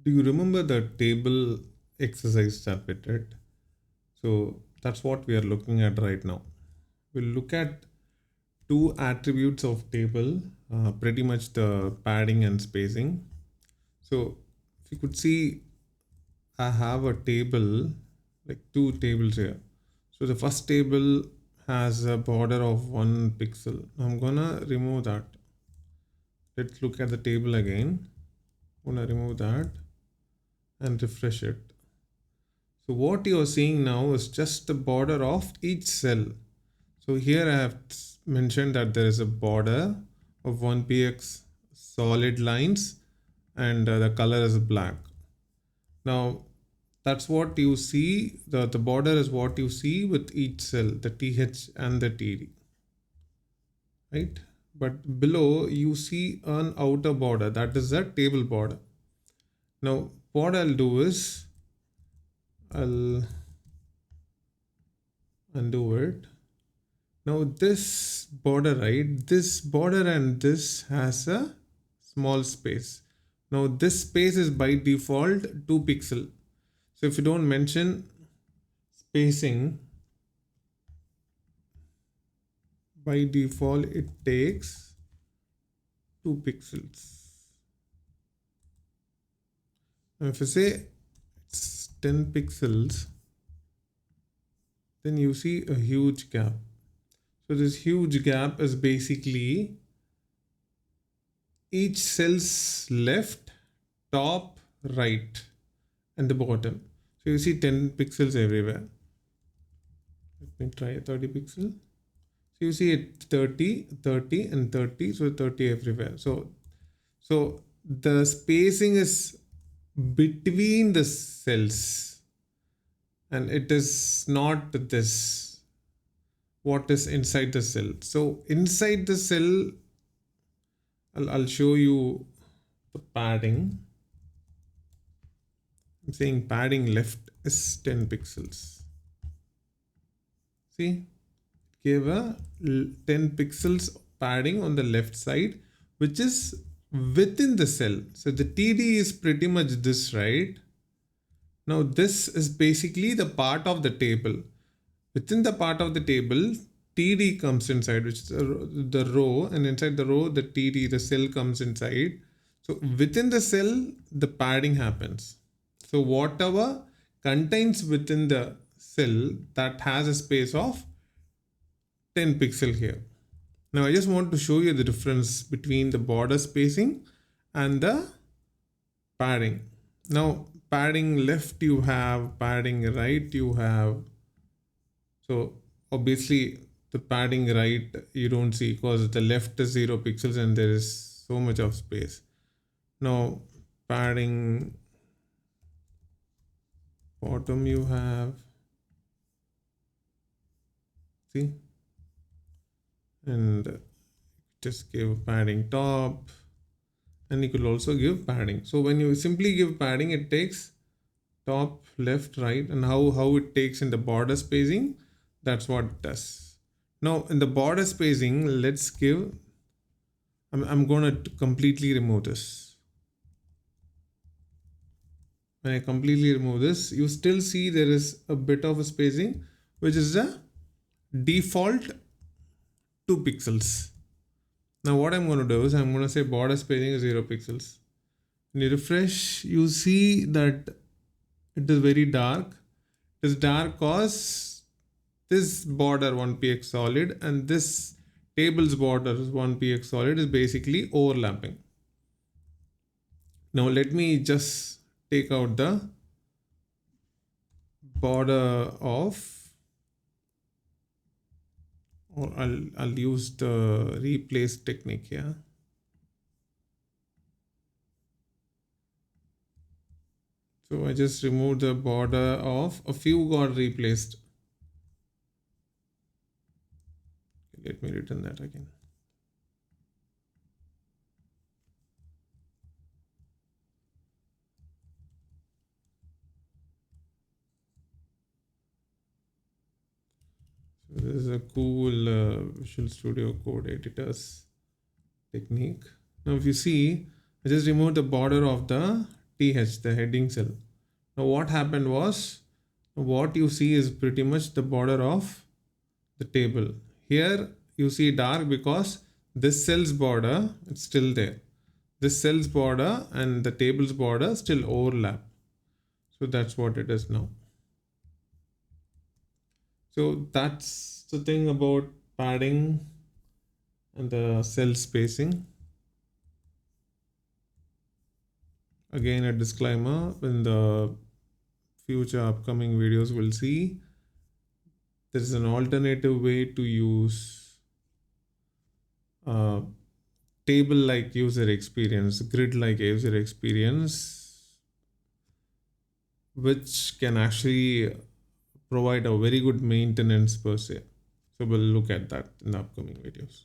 Do you remember the table exercise that we did? So that's what we are looking at right now. We'll look at two attributes of table, pretty much the padding and spacing. So if you could see, I have a table, like two tables here. So the first table has a border of 1 pixel. I'm gonna remove that. Let's look at the table again. I'm gonna remove that and refresh it. So what you are seeing now is just the border of each cell. So here I have mentioned that there is a border of 1px solid lines and the color is black. Now that's what you see, the border is what you see with each cell, the TH and the TD, right? But below you see an outer border, that is a table border. Now what I'll do is I'll undo it. Now this border, right? This border and this has a small space. Now this space is by default 2 pixel. So if you don't mention spacing, by default it takes 2 pixels. Now if you say it's 10 pixels, then you see a huge gap. So this huge gap is basically each cell's left, top, right, and the bottom. So you see 10 pixels everywhere. Let me try 30 pixel. So you see it 30, 30, and 30. So 30 everywhere. So the spacing is between the cells, and it is not this, what is inside the cell. So inside the cell, I'll show you the padding. I'm saying padding left is 10 pixels. See, it gave a 10 pixels padding on the left side, which is within the cell. So the TD is pretty much this, right? Now this is basically the part of the table. Within the part of the table, TD comes inside, which is the row, and inside the row, the TD, the cell comes inside. So within the cell, the padding happens. So whatever contains within the cell that has a space of 10 pixel here. Now I just want to show you the difference between the border spacing and the padding. Now padding left you have, padding right you have. So obviously the padding right you don't see because the left is 0 pixels and there is so much of space. Now padding bottom you have, see, and just give padding top, and you could also give padding. So when you simply give padding, it takes top, left, right, and how it takes in the border spacing, that's what it does. Now in the border spacing, let's give, I'm gonna completely remove this. When I completely remove this, you still see there is a bit of a spacing, which is the default 2 pixels. Now what I'm going to do is I'm going to say border spacing is 0 pixels. When you refresh, you see that it is very dark. It is dark because this border 1px solid and this table's border is 1px solid is basically overlapping. Now let me just take out the border of, or I'll use the replace technique here. So I just removed the border of a few got replaced. Let me return that again. So this is a cool Visual Studio Code editors technique. Now if you see, I just removed the border of the th, the heading cell. Now what happened was, what you see is pretty much the border of the table. Here you see dark because this cell's border, it's still there. This cell's border and the table's border still overlap. So that's what it is now. So that's the thing about padding and the cell spacing. Again, a disclaimer, in the future upcoming videos we'll see there is an alternative way to use table like user experience, grid like user experience, which can actually provide a very good maintenance per se. So we'll look at that in the upcoming videos.